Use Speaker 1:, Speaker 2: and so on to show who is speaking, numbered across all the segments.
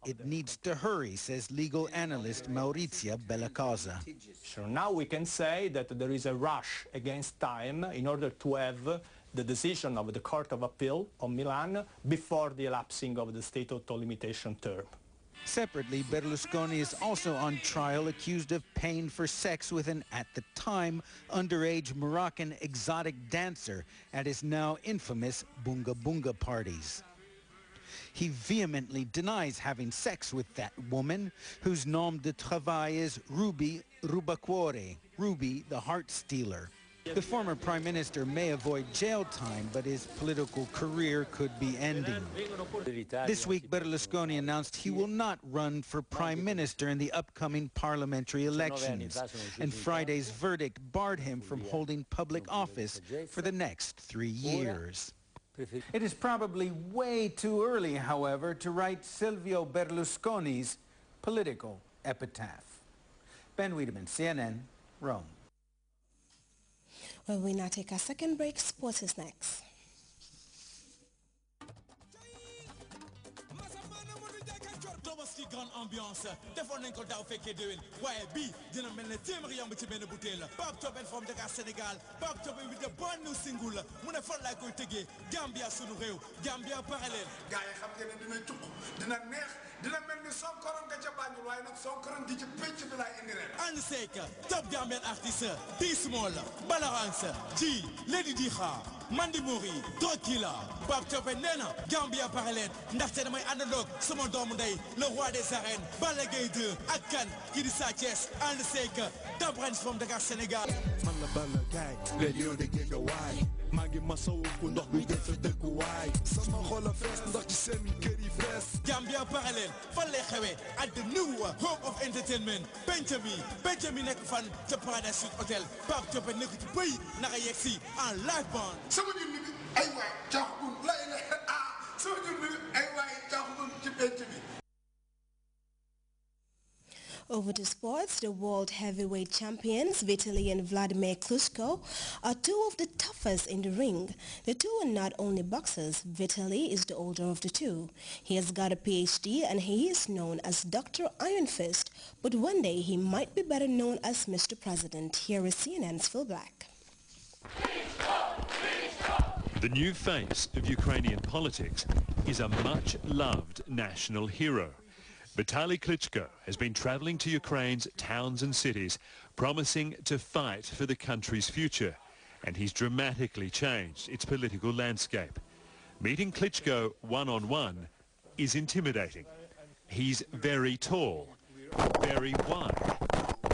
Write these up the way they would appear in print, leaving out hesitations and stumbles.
Speaker 1: it needs to hurry, says legal analyst Maurizia Bellacosa.
Speaker 2: So now we can say that there is a rush against time in order to have the decision of the Court of Appeal of Milan before the elapsing of the state auto limitation term.
Speaker 1: Separately, Berlusconi is also on trial accused of paying for sex with an, at the time, underage Moroccan exotic dancer at his now infamous Bunga Bunga parties. He vehemently denies having sex with that woman, whose nom de travail is Ruby Rubacuore, Ruby the Heart Stealer. The former prime minister may avoid jail time, but his political career could be ending. This week, Berlusconi announced he will not run for prime minister in the upcoming parliamentary elections, and Friday's verdict barred him from holding public office for the next 3 years. It is probably way too early, however, to write Silvio Berlusconi's political epitaph. Ben Wiedemann, CNN, Rome.
Speaker 3: Well, we now take our second break. Sports is next.
Speaker 4: Grand ambiance defoon nañ ko daaw fekkee déwén waaye bii dina mel ne téeméeri yamb ci benn bouteille la Pape Thiop from Dakar Sénégal Pape Thiop with the brand new single la mu ne fan laay koy tëggee Gambia sunu réew Gambia parallèle gars yi xam ngeen ne dina cukk dina neex dina mel ni sonkoron nga ca Banjul waaye nag sonkoron gi ci pénc bi laay indi ren ànd seek top Gambian artiste Bismol Balarance G Lady Dixa Mandi Mori Drokila Pape Thiop nee na Gambia parallèle ndaxte damay àndandoog sama doomu ndey le roi des arènes Balla Gaye 2 ak kan kii di Sa Thiès ànd seek top brands from Dakar Sénégal man la Balla Gaye le lion de Guédiawaye maa ngi masawu ku ndox bi gën sa dëkkuwaay sama xol a fees ndax ci seen kër yi fees Gambia parallèle fan lay xewee at the new home of entertainment penc mi nekk fan ca Paradise Suite Hotel Pape Thiop nekk ci bëy naka yegg si en live band sama junni bi ay waay caaxul lay sama junni bi ay waay caaxul ci penc bi.
Speaker 3: Over to sports, the world heavyweight champions Vitaly and Vladimir Klitschko are two of the toughest in the ring. The two are not only boxers. Vitaly is the older of the two. He has got a PhD and he is known as Dr. Iron Fist, but one day he might be better known as Mr. President. Here is CNN's Phil Black.
Speaker 5: The new face of Ukrainian politics is a much-loved national hero. Vitaly Klitschko has been travelling to Ukraine's towns and cities, promising to fight for the country's future, and he's dramatically changed its political landscape. Meeting Klitschko one-on-one is intimidating. He's very tall, very wide,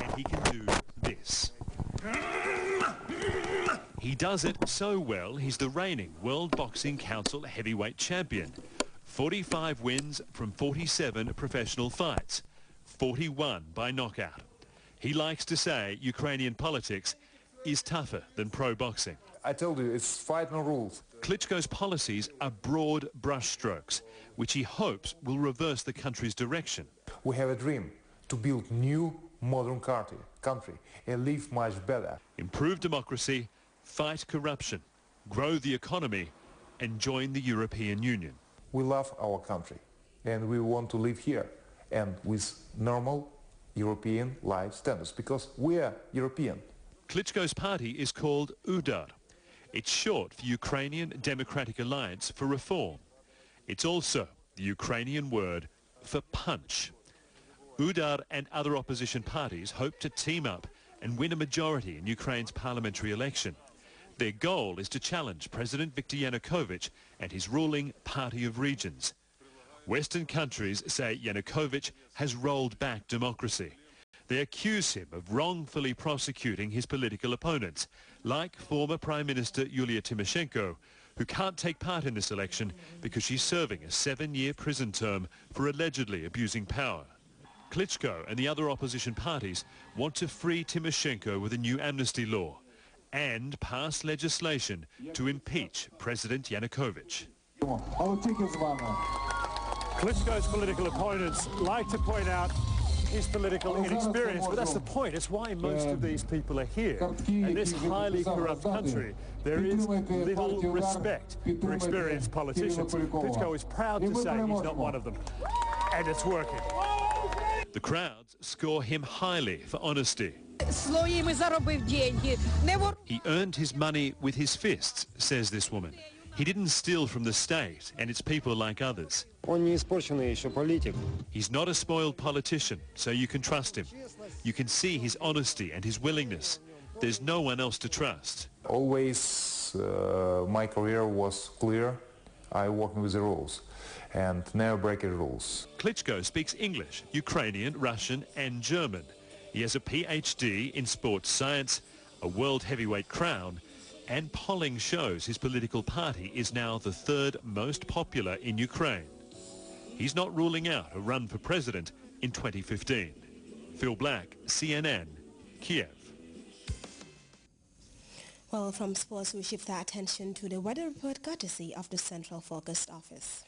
Speaker 5: and he can do this. He does it so well, he's the reigning World Boxing Council heavyweight champion. 45 wins from 47 professional fights, 41 by knockout. He likes to say Ukrainian politics is tougher than pro boxing.
Speaker 6: I told you, it's fight no rules.
Speaker 5: Klitschko's policies are broad brushstrokes, which he hopes will reverse the country's direction.
Speaker 6: We have a dream to build new modern country and live much better.
Speaker 5: Improve democracy, fight corruption, grow the economy, and join the European Union.
Speaker 6: We love our country and we want to live here and with normal European life standards because we are European.
Speaker 5: Klitschko's party is called UDAR. It's short for Ukrainian Democratic Alliance for Reform. It's also the Ukrainian word for punch. UDAR and other opposition parties hope to team up and win a majority in Ukraine's parliamentary election. Their goal is to challenge President Viktor Yanukovych and his ruling Party of Regions. Western countries say Yanukovych has rolled back democracy. They accuse him of wrongfully prosecuting his political opponents, like former Prime Minister Yulia Tymoshenko, who can't take part in this election because she's serving a 7-year prison term for allegedly abusing power. Klitschko and the other opposition parties want to free Tymoshenko with a new amnesty law and pass legislation to impeach President Yanukovych.
Speaker 7: Klitschko's political opponents like to point out his political inexperience, but that's the point. It's why most of these people are here. In this highly corrupt country, there is little respect for experienced politicians. Klitschko is proud to say he's not one of them. and it's working.
Speaker 5: The crowds score him highly for honesty. He earned his money with his fists, says this woman. He didn't steal from the state and its people like others. He's not a spoiled politician, so you can trust him. You can see his honesty and his willingness. There's no one else to trust.
Speaker 6: Always my career was clear. I worked with the rules and never break the rules.
Speaker 5: Klitschko speaks English, Ukrainian, Russian and German. He has a PhD in sports science, a world heavyweight crown, and polling shows his political party is now the third most popular in Ukraine. He's not ruling out a run for president in 2015. Phil Black, CNN, Kiev.
Speaker 3: Well, from sports, we shift our attention to the weather report courtesy of the Central Focus Office.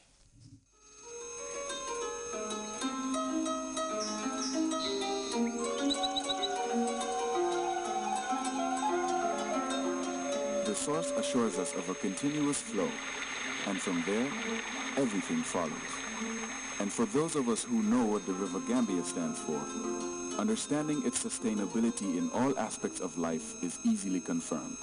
Speaker 8: The source assures us of a continuous flow, and from there, everything follows. And for those of us who know what the River Gambia stands for, understanding its sustainability in all aspects of life is easily confirmed.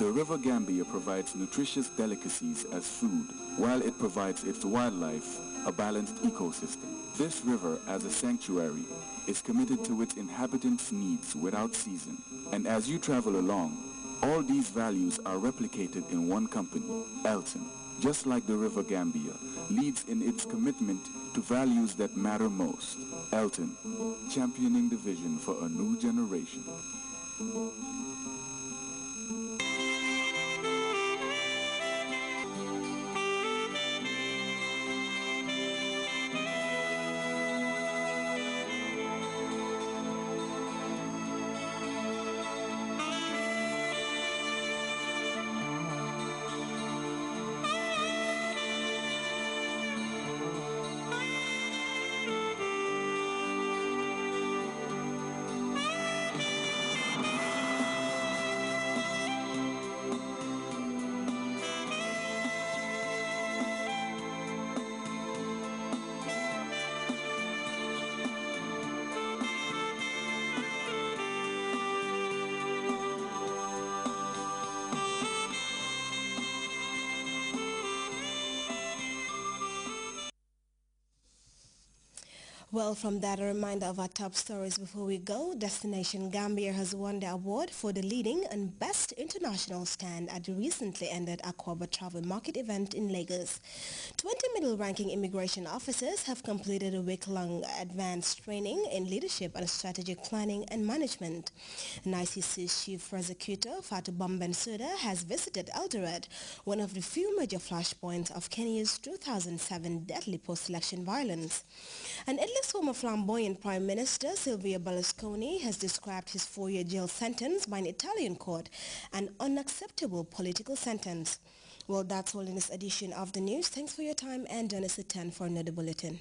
Speaker 8: The River Gambia provides nutritious delicacies as food, while it provides its wildlife a balanced ecosystem. This river, as a sanctuary, is committed to its inhabitants' needs without season. And as you travel along, all these values are replicated in one company, Elton, just like the River Gambia, leads in its commitment to values that matter most. Elton, championing the vision for a new generation.
Speaker 3: Well, from that, a reminder of our top stories before we go. Destination Gambia has won the award for the leading and best international stand at the recently ended Aquaba Travel Market event in Lagos. 20 middle-ranking immigration officers have completed a week-long advanced training in leadership and strategic planning and management. NICC's chief prosecutor, Fatu Bambensuda, has visited Eldoret, one of the few major flashpoints of Kenya's 2007 deadly post-election violence. An former flamboyant Prime Minister Silvio Berlusconi has described his 4-year jail sentence by an Italian court an unacceptable political sentence. Well, that's all in this edition of the news. Thanks for your time and join us at 10 for another bulletin.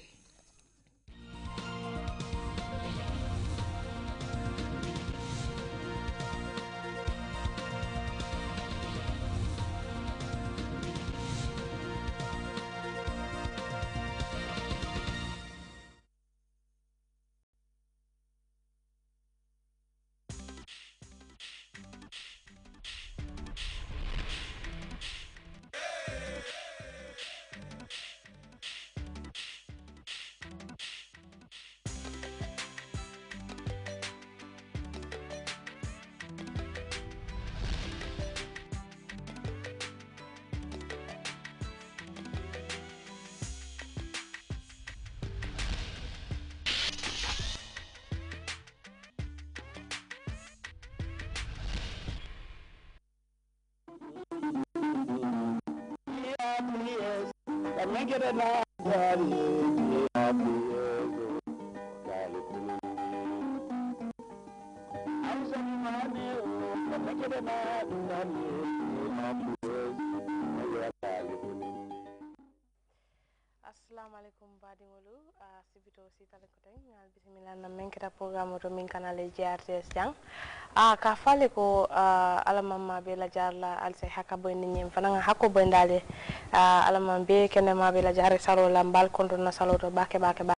Speaker 9: Assalamu alaikum badingolu sibito si tale ko tay ngal bismillah na men kita programme to min kanale Grts jang ka fale ko alamamma be la jarla alse hakka boy ni nyem fana hakko boy ndale alamam be kene ma be la jarre salo la mbal kondo na salo to bake